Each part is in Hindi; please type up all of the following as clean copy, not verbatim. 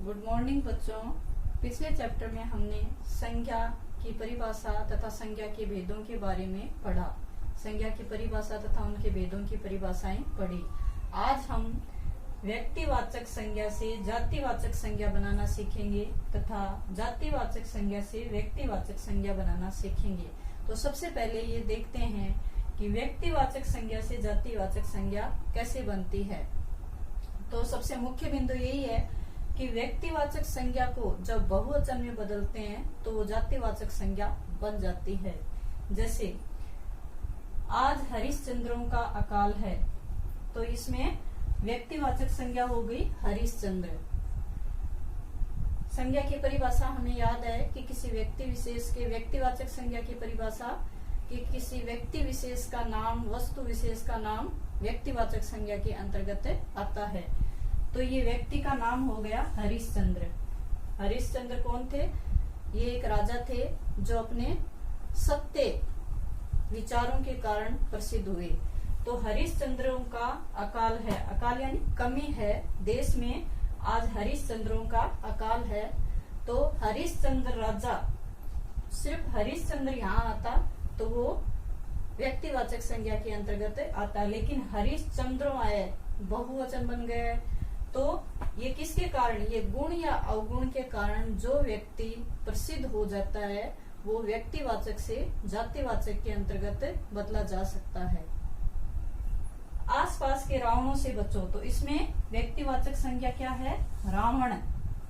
गुड मॉर्निंग बच्चों। पिछले चैप्टर में हमने संज्ञा की परिभाषा तथा संज्ञा के भेदों के बारे में पढ़ा। संज्ञा की परिभाषा तथा उनके भेदों की परिभाषाएं पढ़ी। आज हम व्यक्तिवाचक संज्ञा से जातिवाचक संज्ञा बनाना सीखेंगे तथा जातिवाचक संज्ञा से व्यक्तिवाचक संज्ञा बनाना सीखेंगे। तो सबसे पहले ये देखते हैं कि व्यक्तिवाचक संज्ञा से जातिवाचक संज्ञा कैसे बनती है। तो सबसे मुख्य बिंदु यही है कि व्यक्तिवाचक संज्ञा को जब बहुवचन में बदलते हैं तो वो जातिवाचक संज्ञा बन जाती है। जैसे आज हरिश्चंद्रों का अकाल है, तो इसमें व्यक्तिवाचक संज्ञा हो गई हरिश्चंद्र। संज्ञा की परिभाषा हमें याद है कि किसी व्यक्ति विशेष के व्यक्तिवाचक संज्ञा की परिभाषा कि किसी व्यक्ति विशेष का नाम, वस्तु विशेष का नाम व्यक्तिवाचक संज्ञा के अंतर्गत आता है। तो ये व्यक्ति का नाम हो गया हरिश्चंद्र। हरिश्चंद्र कौन थे? ये एक राजा थे जो अपने सत्य विचारों के कारण प्रसिद्ध हुए। तो हरिश्चंद्रों का अकाल है, अकाल यानी कमी है देश में। आज हरिश्चंद्रों का अकाल है, तो हरिश्चंद्र राजा, सिर्फ हरिश्चंद्र यहाँ आता तो वो व्यक्तिवाचक संज्ञा के अंतर्गत आता। लेकिन हरिश्चंद्रों आए, बहुवचन बन गए, तो ये किसके कारण? ये गुण या अवगुण के कारण जो व्यक्ति प्रसिद्ध हो जाता है वो व्यक्तिवाचक से जातिवाचक के अंतर्गत बदला जा सकता है। आसपास के रावणों से बचो, तो इसमें व्यक्तिवाचक संज्ञा क्या है? रावण।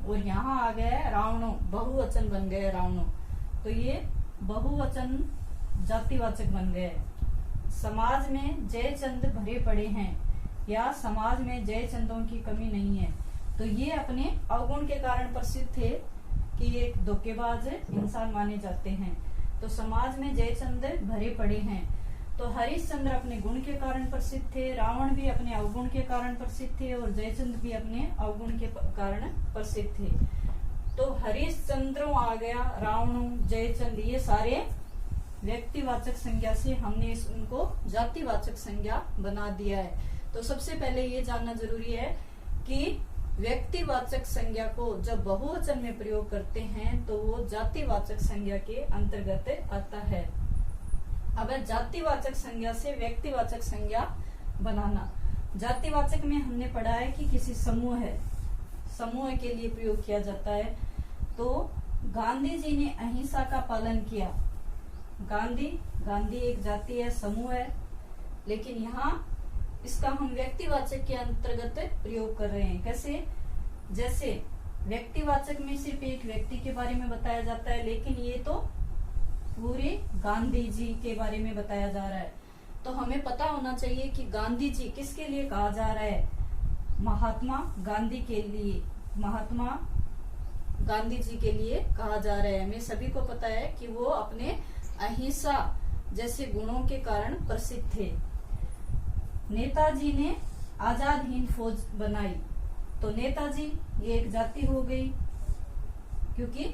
और यहाँ आ गया रावणों, बहुवचन बन गए रावणों, तो ये बहुवचन जातिवाचक बन गए। समाज में जयचंद भरे पड़े हैं, या समाज में जयचंदों की कमी नहीं है, तो ये अपने अवगुण के कारण प्रसिद्ध थे कि ये एक धोखेबाज इंसान माने जाते हैं। तो समाज में जयचंद भरे पड़े हैं। तो हरिश्चंद्र अपने गुण के कारण प्रसिद्ध थे, रावण भी अपने अवगुण के कारण प्रसिद्ध थे, और जयचंद भी अपने अवगुण के कारण प्रसिद्ध थे। तो हरिश्चंद्रों आ गया, रावणों, जयचंद, ये सारे व्यक्तिवाचक संज्ञा से हमने उनको जातिवाचक संज्ञा बना दिया है। तो सबसे पहले ये जानना जरूरी है कि व्यक्तिवाचक संज्ञा को जब बहुवचन में प्रयोग करते हैं तो वो जातिवाचक संज्ञा के अंतर्गत आता है। अब जातिवाचक संज्ञा से व्यक्तिवाचक संज्ञा बनाना। जातिवाचक में हमने पढ़ा है कि किसी समूह है, समूह के लिए प्रयोग किया जाता है। तो गांधी जी ने अहिंसा का पालन किया। गांधी एक जाति है, समूह है, लेकिन यहाँ इसका हम व्यक्तिवाचक के अंतर्गत प्रयोग कर रहे हैं। कैसे? जैसे व्यक्तिवाचक में सिर्फ एक व्यक्ति के बारे में बताया जाता है, लेकिन ये तो पूरे गांधी जी के बारे में बताया जा रहा है। तो हमें पता होना चाहिए कि गांधी जी किसके लिए कहा जा रहा है? महात्मा गांधी के लिए, महात्मा गांधी जी के लिए कहा जा रहा है। हमें सभी को पता है कि वो अपने अहिंसा जैसे गुणों के कारण प्रसिद्ध थे। नेताजी ने आजाद हिंद फौज बनाई, तो नेताजी ये एक जाति हो गई, क्योंकि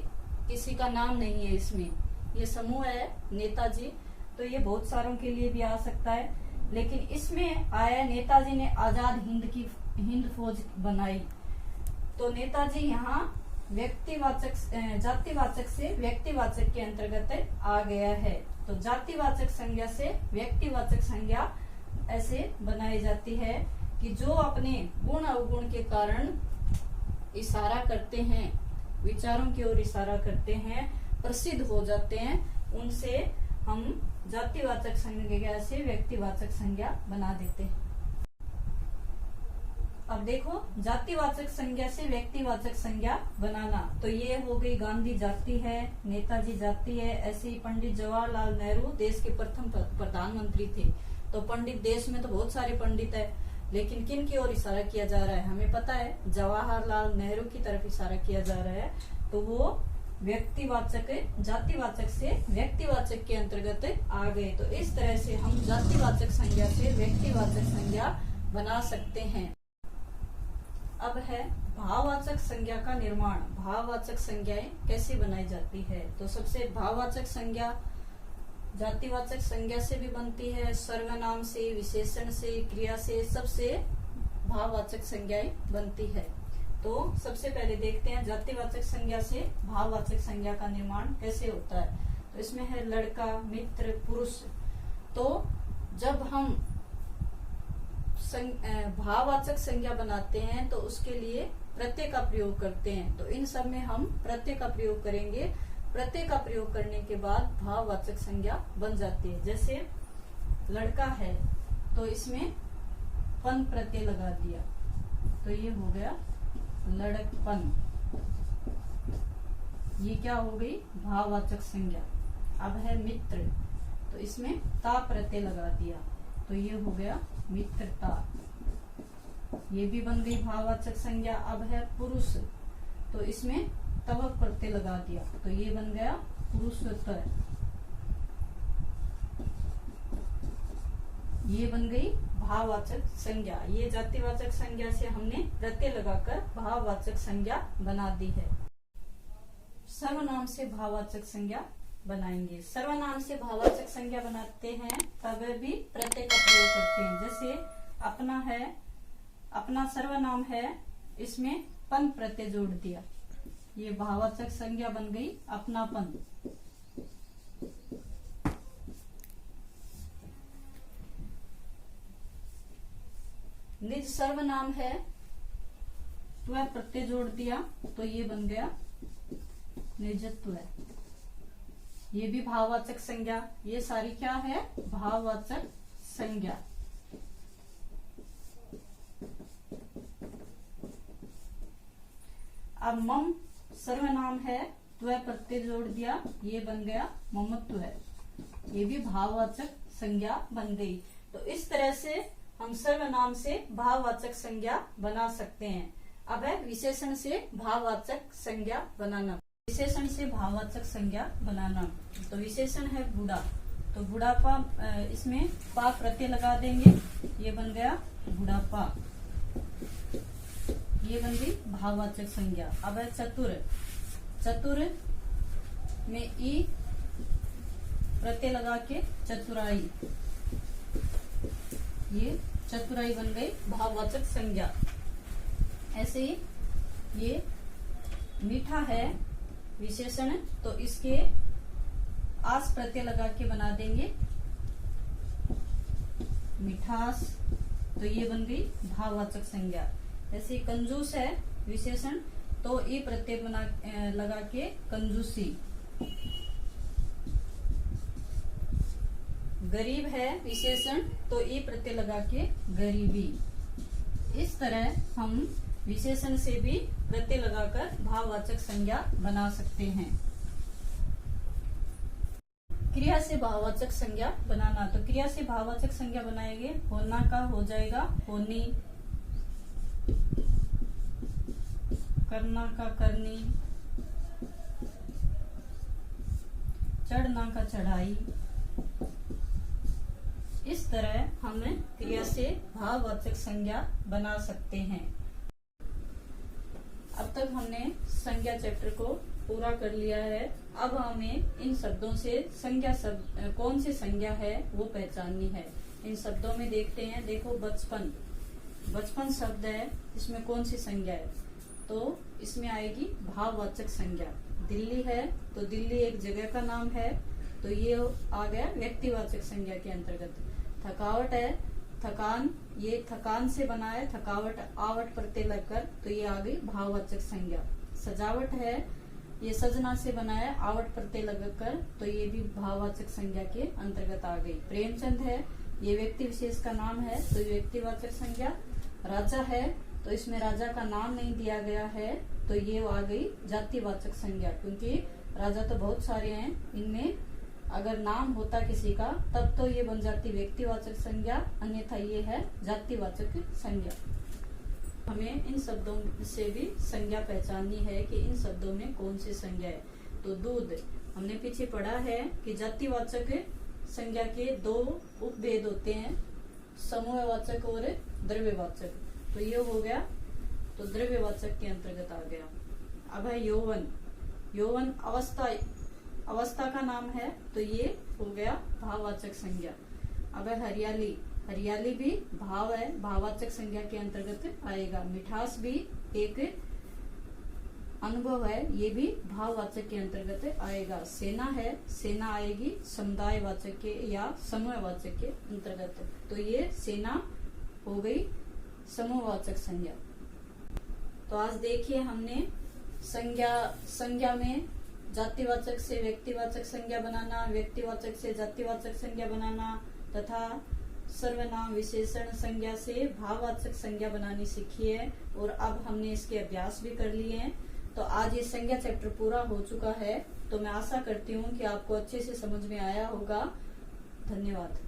किसी का नाम नहीं है इसमें, ये समूह है नेताजी, तो ये बहुत सारों के लिए भी आ सकता है। लेकिन इसमें आया नेताजी ने आजाद हिंद फौज बनाई, तो नेताजी यहाँ व्यक्तिवाचक जातिवाचक से व्यक्तिवाचक के अंतर्गत आ गया है। तो जातिवाचक संज्ञा से व्यक्तिवाचक संज्ञा ऐसे बनाई जाती है कि जो अपने गुण अवगुण के कारण इशारा करते हैं, विचारों की ओर इशारा करते हैं, प्रसिद्ध हो जाते हैं, उनसे हम जातिवाचक संज्ञा से व्यक्तिवाचक संज्ञा बना देते हैं। अब देखो, जातिवाचक संज्ञा से व्यक्तिवाचक संज्ञा बनाना। तो ये हो गई, गांधी जाति है, नेताजी जाति है। ऐसे ही पंडित जवाहरलाल नेहरू देश के प्रथम प्रधानमंत्री थे। तो पंडित, देश में तो बहुत सारे पंडित है, लेकिन किन की ओर इशारा किया जा रहा है? हमें पता है जवाहरलाल नेहरू की तरफ इशारा किया जा रहा है। तो वो व्यक्तिवाचक जातिवाचक से व्यक्तिवाचक के अंतर्गत आ गए। तो इस तरह से हम जातिवाचक संज्ञा से व्यक्तिवाचक संज्ञा बना सकते हैं। अब है भाववाचक संज्ञा का निर्माण। भाववाचक संज्ञाएं कैसे बनाई जाती है? तो सबसे भाववाचक संज्ञा जातिवाचक संज्ञा से भी बनती है, सर्वनाम से, विशेषण से, क्रिया से, सबसे भाववाचक संज्ञाएं बनती है। तो सबसे पहले देखते हैं जातिवाचक संज्ञा से भाववाचक संज्ञा का निर्माण कैसे होता है। तो इसमें है लड़का, मित्र, पुरुष। तो जब हम भाववाचक संज्ञा बनाते हैं तो उसके लिए प्रत्यय का प्रयोग करते हैं। तो इन सब में हम प्रत्यय का प्रयोग करेंगे। प्रत्यय का प्रयोग करने के बाद भाववाचक संज्ञा बन जाती है। जैसे लड़का है तो इसमें पन प्रत्यय लगा दिया तो ये हो गया लड़कपन। ये क्या हो गई? भाववाचक संज्ञा। अब है मित्र तो इसमें ता प्रत्यय लगा दिया तो ये हो गया मित्रता। ये भी बन गई भाववाचक संज्ञा। अब है पुरुष तो इसमें तवक प्रत्यय लगा दिया तो ये बन गया पुरुषोत्तर। ये बन गई भाववाचक संज्ञा। ये जातिवाचक संज्ञा से हमने प्रत्यय लगाकर भाववाचक संज्ञा बना दी है। सर्वनाम से भाववाचक संज्ञा बनाएंगे। सर्वनाम से भाववाचक संज्ञा बनाते हैं तब भी प्रत्यय का प्रयोग करते हैं। जैसे अपना है, अपना सर्वनाम है, इसमें पन प्रत्यय जोड़ दिया, ये भाववाचक संज्ञा बन गई अपनापन। निज सर्वनाम है, त्व प्रत्यय जोड़ दिया तो ये बन गया निजत्व। ये भी भाववाचक संज्ञा। ये सारी क्या है? भाववाचक संज्ञा। अब मम सर्वनाम है, त्व प्रत्यय जोड़ दिया, ये बन गया ममत्व है। ये भी भाववाचक संज्ञा बन गई। तो इस तरह से हम सर्वनाम से भाववाचक संज्ञा बना सकते हैं। अब है विशेषण से भाववाचक संज्ञा बनाना। विशेषण से भाववाचक संज्ञा बनाना। तो विशेषण है बूढ़ा, तो बुढ़ापा, इसमें पा प्रत्यय लगा देंगे, ये बन गया बुढ़ापा। ये बन गई भाववाचक संज्ञा। अब है चतुर, चतुर में ई प्रत्यय लगा के चतुराई, ये चतुराई बन गई भाववाचक संज्ञा। ऐसे ही ये मीठा है विशेषण, तो इसके आस प्रत्यय लगा के बना देंगे मिठास, तो ये बन गई भाववाचक संज्ञा। ऐसे कंजूस है विशेषण, तो ई प्रत्यय बना लगा के कंजूसी। गरीब है विशेषण, तो ई प्रत्यय लगा के गरीबी। इस तरह हम विशेषण से भी प्रत्यय लगाकर भाववाचक संज्ञा बना सकते हैं। क्रिया से भाववाचक संज्ञा बनाना। तो क्रिया से भाववाचक संज्ञा बनाएंगे। होना का हो जाएगा होनी, करना का करनी, चढ़ना का चढ़ाई। इस तरह हम क्रिया से भाववाचक संज्ञा बना सकते हैं। अब तक हमने संज्ञा चैप्टर को पूरा कर लिया है। अब हमें इन शब्दों से संज्ञा शब्द कौन सी संज्ञा है वो पहचाननी है। इन शब्दों में देखते हैं। देखो बचपन, बचपन शब्द है, इसमें कौन सी संज्ञा है? तो इसमें आएगी भाववाचक संज्ञा। दिल्ली है तो दिल्ली एक जगह का नाम है, तो ये आ गया व्यक्तिवाचक संज्ञा के अंतर्गत। थकावट है, थकान, ये थकान से बना है, थकावट आवट प्रत्यय लगकर, तो ये आ गई भाववाचक संज्ञा। सजावट है, ये सजना से बना है, आवट प्रत्यय लगकर, तो ये भी भाववाचक संज्ञा के अंतर्गत आ गई। प्रेमचंद है, ये व्यक्ति विशेष का नाम है, तो ये व्यक्तिवाचक संज्ञा। राजा है तो इसमें राजा का नाम नहीं दिया गया है, तो ये आ गई जातिवाचक संज्ञा, क्योंकि राजा तो बहुत सारे हैं, इनमें अगर नाम होता किसी का तब तो ये बन जाती व्यक्तिवाचक संज्ञा, अन्यथा ये है जातिवाचक संज्ञा। हमें इन शब्दों से भी संज्ञा पहचाननी है कि इन शब्दों में कौन सी संज्ञा है। तो दूध, हमने पीछे पढ़ा है कि जातिवाचक संज्ञा के दो उपभेद होते हैं, समूहवाचक और द्रव्यवाचक। तो ये हो गया, तो द्रव्यवाचक के अंतर्गत आ गया। अब है यौवन, यौवन अवस्था का नाम है, तो ये हो गया भाववाचक संज्ञा। अब है हरियाली, हरियाली भी भाव है, भाववाचक संज्ञा के अंतर्गत आएगा। मिठास भी एक अनुभव है, ये भी भाववाचक के अंतर्गत आएगा। सेना है, सेना आएगी समुदायवाचक के या समूहवाचक के अंतर्गत। तो ये सेना हो गई समूहवाचक संज्ञा। तो आज देखिए हमने संज्ञा में जातिवाचक से व्यक्तिवाचक संज्ञा बनाना, व्यक्तिवाचक से जातिवाचक संज्ञा बनाना तथा सर्वनाम विशेषण संज्ञा से भाववाचक संज्ञा बनानी सीखी है। और अब हमने इसके अभ्यास भी कर लिए हैं। तो आज ये संज्ञा चैप्टर पूरा हो चुका है। तो मैं आशा करती हूँ कि आपको अच्छे से समझ में आया होगा। धन्यवाद।